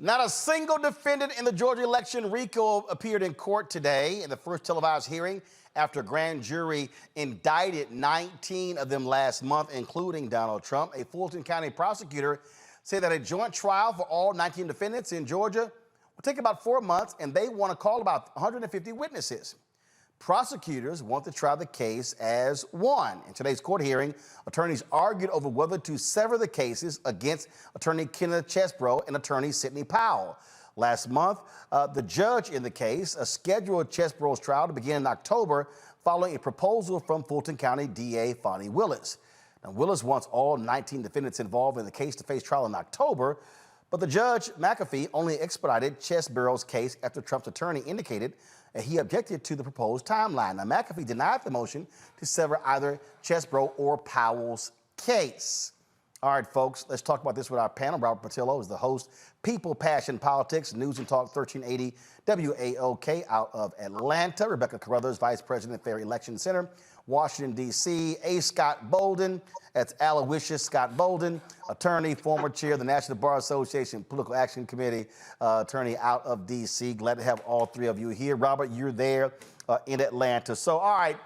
Not a single defendant in the Georgia election, RICO, appeared in court today in the first televised hearing after a grand jury indicted 19 of them last month, including Donald Trump. A Fulton County prosecutor said that a joint trial for all 19 defendants in Georgia will take about 4 months, and they want to call about 150 witnesses. Prosecutors want to try the case as one. In today's court hearing, attorneys argued over whether to sever the cases against attorney Kenneth Chesebro and attorney Sidney Powell. Last month, the judge in the case scheduled Chesebro's trial to begin in October following a proposal from Fulton County DA Fani Willis. Now, Willis wants all 19 defendants involved in the case to face trial in October, but the judge, McAfee, only expedited Chesebro's case after Trump's attorney indicated that he objected to the proposed timeline. Now, McAfee denied the motion to sever either Chesebro or Powell's case. All right, folks, let's talk about this with our panel. Robert Patillo is the host, People, Passion, Politics, News and Talk 1380 WAOK out of Atlanta. Rebecca Carruthers, Vice President, Fair Election Center, Washington, D.C. A. Scott Bolden, that's Aloysius Scott Bolden, attorney, former chair of the National Bar Association Political Action Committee, attorney out of D.C. Glad to have all three of you here. Robert, you're there in Atlanta. So, all right,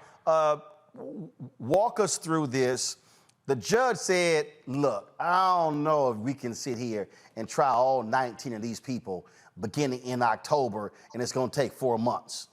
walk us through this. The judge said, look, I don't know if we can sit here and try all 19 of these people beginning in October, and it's going to take 4 months.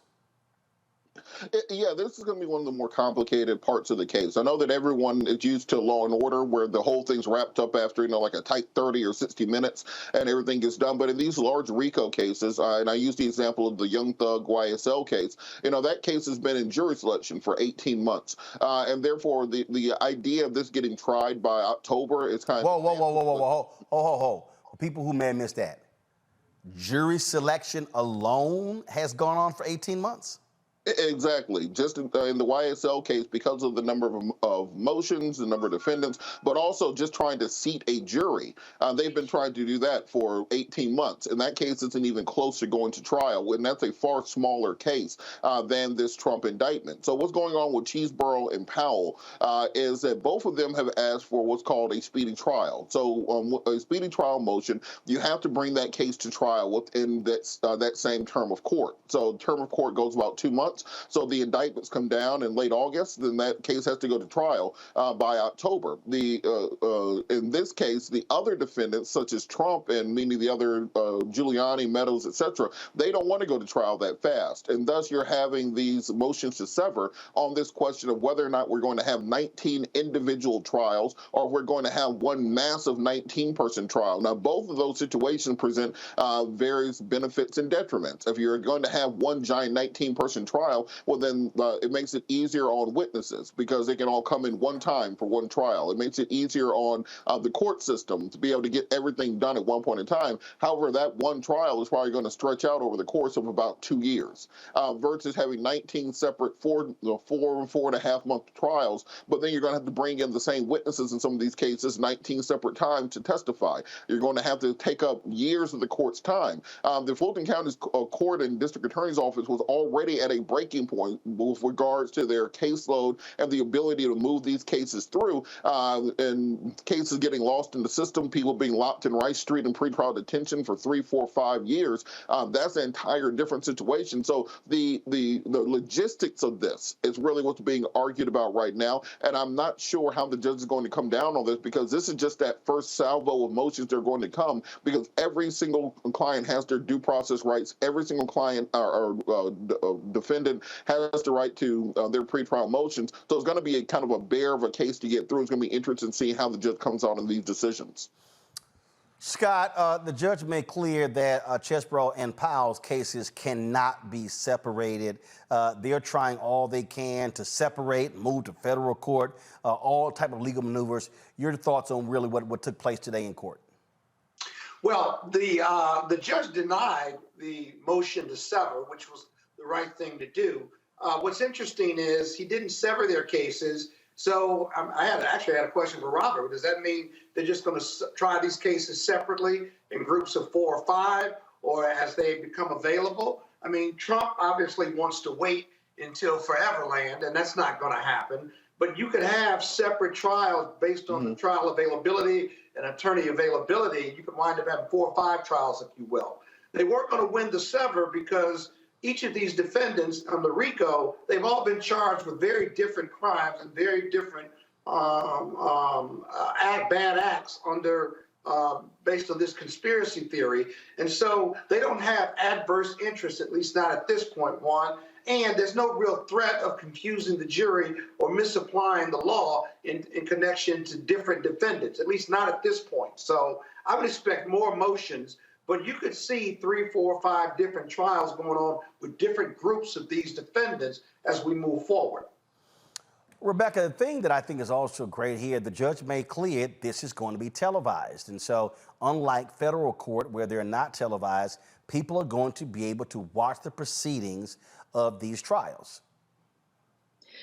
Yeah, this is going to be one of the more complicated parts of the case. I know that everyone is used to Law and Order, where the whole thing's wrapped up after, like a tight 30 or 60 minutes and everything gets done. But in these large RICO cases, and I use the example of the Young Thug YSL case, that case has been in jury selection for 18 months. And therefore, the idea of this getting tried by October is kind of... Whoa. People who may have missed that. Jury selection alone has gone on for 18 months? Exactly. Just in the YSL case, because of the number of motions, the number of defendants, but also just trying to seat a jury. They've been trying to do that for 18 months. In that case, it's an even closer going to trial, and that's a far smaller case than this Trump indictment. So what's going on with Chesebro and Powell is that both of them have asked for what's called a speedy trial. So a speedy trial motion, you have to bring that case to trial within that same term of court. So term of court goes about 2 months. So the indictments come down in late August, then that case has to go to trial by October. In this case, the other defendants, such as Trump and many of the other Giuliani, Meadows, etc., they don't want to go to trial that fast. And thus you're having these motions to sever on this question of whether or not we're going to have 19 individual trials or we're going to have one massive 19-person trial. Now, both of those situations present various benefits and detriments. If you're going to have one giant 19-person trial, well, then it makes it easier on witnesses because they can all come in one time for one trial. It makes it easier on the court system to be able to get everything done at one point in time. However, that one trial is probably going to stretch out over the course of about 2 years versus having 19 separate 4.5 month trials. But then you're going to have to bring in the same witnesses in some of these cases 19 separate times to testify. You're going to have to take up years of the court's time. The Fulton County Court and District Attorney's Office was already at a breaking point with regards to their caseload and the ability to move these cases through, and cases getting lost in the system, people being locked in Rice Street in pretrial detention for 3, 4, 5 years. That's an entire different situation. So the logistics of this is really what's being argued about right now, and I'm not sure how the judge is going to come down on this because this is just that first salvo of motions that are going to come because every single client has their due process rights. Every single client or defendant has the right to their pretrial motions. So it's going to be a kind of a bear of a case to get through. It's going to be interesting to see how the judge comes out in these decisions. Scott, the judge made clear that Chesebro and Powell's cases cannot be separated. They're trying all they can to separate, move to federal court, all type of legal maneuvers. Your thoughts on really what took place today in court? Well, the judge denied the motion to sever, which was the right thing to do. What's interesting is he didn't sever their cases. So I actually had a question for Robert. Does that mean they're just going to try these cases separately in groups of 4 or 5 or as they become available? I mean, Trump obviously wants to wait until Foreverland, and that's not going to happen. but you could have separate trials based on the trial availability and attorney availability. You could wind up having 4 or 5 trials, if you will. They weren't going to win the sever because each of these defendants on the RICO, they've all been charged with very different crimes and very different bad acts under based on this conspiracy theory. And so they don't have adverse interests, at least not at this point, Juan. And there's no real threat of confusing the jury or misapplying the law in connection to different defendants, at least not at this point. So I would expect more motions, but you could see 3, 4, 5 different trials going on with different groups of these defendants as we move forward. Rebecca, the thing that I think is also great here, the judge made clear this is going to be televised. And so unlike federal court where they're not televised, people are going to be able to watch the proceedings of these trials.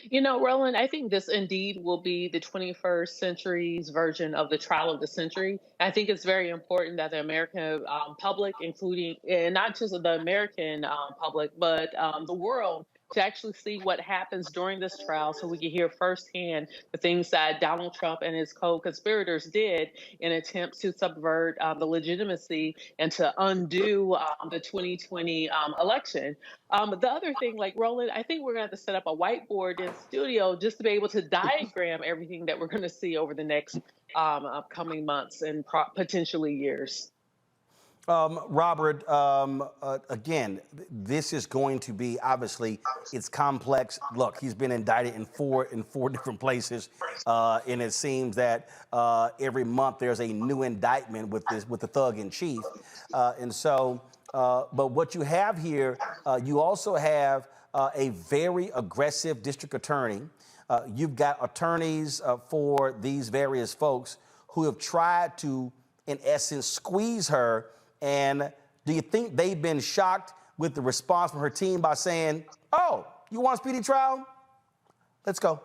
You know, Roland, I think this indeed will be the 21st century's version of the trial of the century. I think it's very important that the American public, including, and not just the American public, but the world, to actually see what happens during this trial so we can hear firsthand the things that Donald Trump and his co-conspirators did in attempts to subvert the legitimacy and to undo the 2020 election. The other thing, like Roland, I think we're going to have to set up a whiteboard in studio just to be able to diagram everything that we're going to see over the next upcoming months and potentially years. Robert, again, this is going to be, obviously, it's complex. Look, he's been indicted in four different places, and it seems that every month there's a new indictment with the thug in chief. And so, but what you have here, you also have a very aggressive district attorney. You've got attorneys for these various folks who have tried to, in essence, squeeze her. And do you think they've been shocked with the response from her team by saying, oh, you want a speedy trial? Let's go.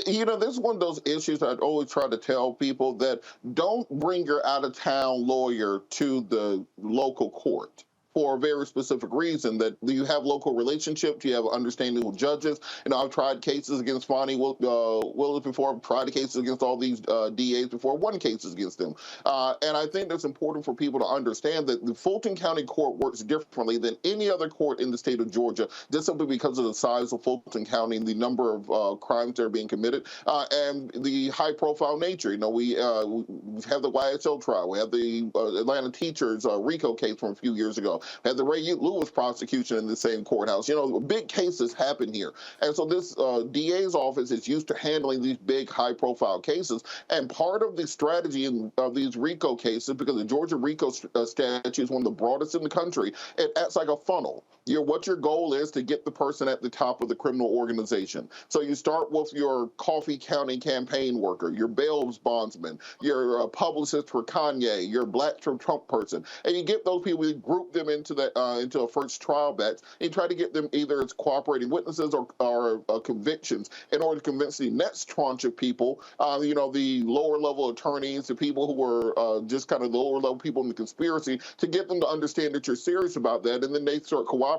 You know, this is one of those issues I always try to tell people that don't bring your out-of-town lawyer to the local court for a very specific reason, that you have local relationships, you have understanding with judges. You know, I've tried cases against Fani, Willis before, I've tried cases against all these DAs before, won cases against them. And I think that's important for people to understand that the Fulton County court works differently than any other court in the state of Georgia, just simply because of the size of Fulton County and the number of crimes that are being committed and the high-profile nature. You know, we have the YSL trial, we have the Atlanta teachers RICO case from a few years ago, had the Ray Lewis prosecution in the same courthouse. You know, big cases happen here. And so this DA's office is used to handling these big, high-profile cases. And part of the strategy of these RICO cases, because the Georgia RICO statute is one of the broadest in the country, it acts like a funnel. What your goal is to get the person at the top of the criminal organization. So you start with your Coffee County campaign worker, your bail bondsman, your publicist for Kanye, your black Trump person, and you get those people, you group them into a first trial batch, and you try to get them either as cooperating witnesses or convictions in order to convince the next tranche of people, you know, the lower level attorneys, the people who were just kind of lower level people in the conspiracy, to get them to understand that you're serious about that, and then they start cooperating,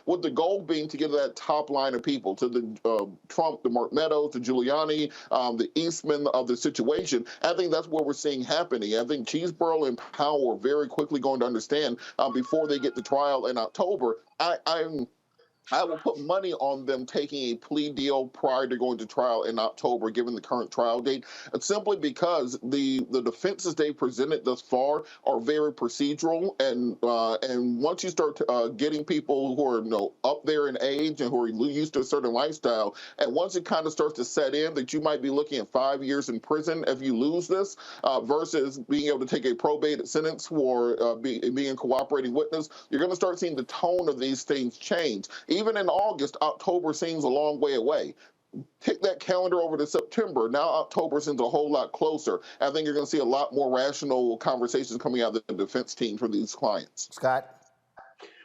with the goal being to get that top line of people, to the Trump, the Mark Meadows, the Giuliani, the Eastman of the situation. I think that's what we're seeing happening. I think Chesebro and Powell are very quickly going to understand before they get to trial in October. I will put money on them taking a plea deal prior to going to trial in October, given the current trial date, simply because the defenses they presented thus far are very procedural, and once you start getting people who are up there in age and who are used to a certain lifestyle, and once it kind of starts to set in that you might be looking at 5 years in prison if you lose this, versus being able to take a probated sentence for being a cooperating witness, you're going to start seeing the tone of these things change. Even in August, October seems a long way away. Take that calendar over to September. Now October seems a whole lot closer. I think you're going to see a lot more rational conversations coming out of the defense team for these clients. Scott?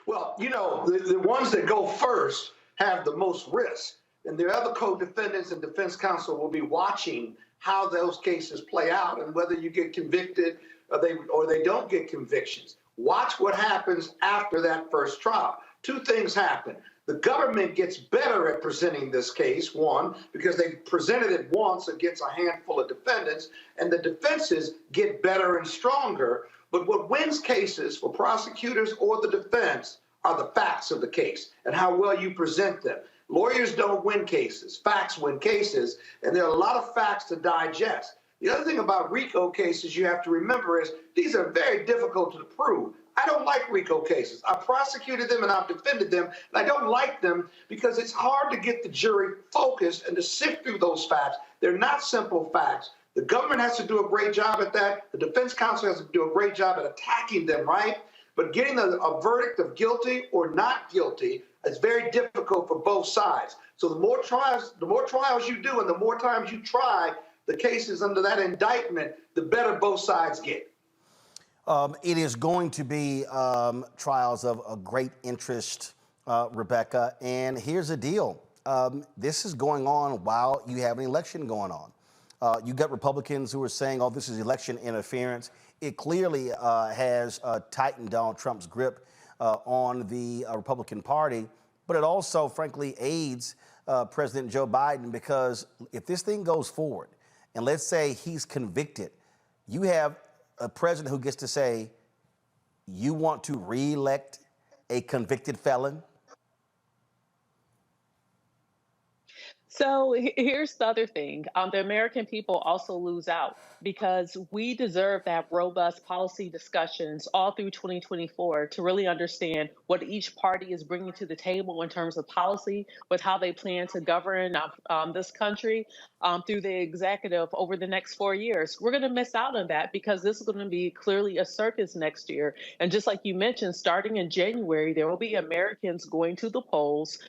Well, you know, the ones that go first have the most risk, and their other co-defendants and defense counsel will be watching how those cases play out and whether you get convicted or they don't get convictions. Watch what happens after that first trial. Two things happen. The government gets better at presenting this case, one, because they presented it once against a handful of defendants, and the defenses get better and stronger. But what wins cases for prosecutors or the defense are the facts of the case and how well you present them. Lawyers don't win cases. Facts win cases, and there are a lot of facts to digest. The other thing about RICO cases you have to remember is these are very difficult to prove. I don't like RICO cases. I prosecuted them and I've defended them, and I don't like them because it's hard to get the jury focused and to sift through those facts. They're not simple facts. The government has to do a great job at that. The defense counsel has to do a great job at attacking them, right? But getting a verdict of guilty or not guilty is very difficult for both sides. So the more trials you do and the more times you try the cases under that indictment, the better both sides get. It is going to be trials of a great interest, Rebecca. And here's the deal. This is going on while you have an election going on. You got Republicans who are saying, oh, this is election interference. It clearly has tightened Donald Trump's grip on the Republican Party, but it also, frankly, aids President Joe Biden, because if this thing goes forward, and let's say he's convicted, you have a president who gets to say, you want to re-elect a convicted felon? So here's the other thing. The American people also lose out because we deserve to have robust policy discussions all through 2024 to really understand what each party is bringing to the table in terms of policy, with how they plan to govern this country through the executive over the next 4 years. We're going to miss out on that because this is going to be clearly a circus next year. And just like you mentioned, starting in January, there will be Americans going to the polls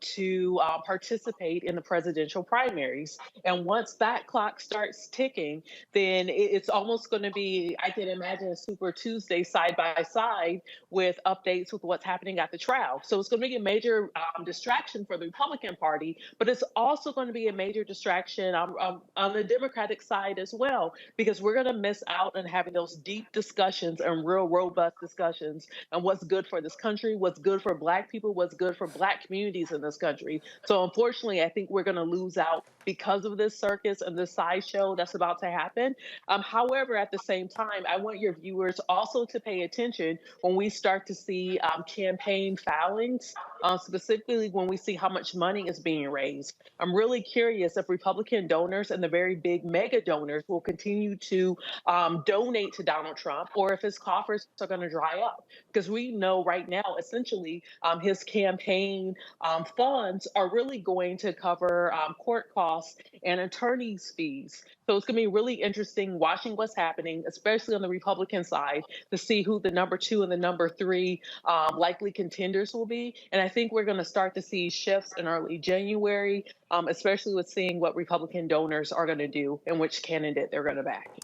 to participate in the presidential primaries. And once that clock starts ticking, then it's almost going to be, I can imagine, a Super Tuesday side by side with updates with what's happening at the trial. So it's going to be a major distraction for the Republican Party, but it's also going to be a major distraction on the Democratic side as well, because we're going to miss out on having those deep discussions and real robust discussions on what's good for this country, what's good for Black people, what's good for Black communities in this country. So unfortunately, I think we're going to lose out because of this circus and this sideshow that's about to happen. However, at the same time, I want your viewers also to pay attention when we start to see campaign filings, specifically when we see how much money is being raised. I'm really curious if Republican donors and the very big mega donors will continue to donate to Donald Trump, or if his coffers are going to dry up. Because we know right now, essentially, his campaign funds are really going to cover court costs and attorney's fees. So it's going to be really interesting watching what's happening, especially on the Republican side, to see who the number 2 and the number 3 likely contenders will be. And I think we're going to start to see shifts in early January, especially with seeing what Republican donors are going to do and which candidate they're going to back.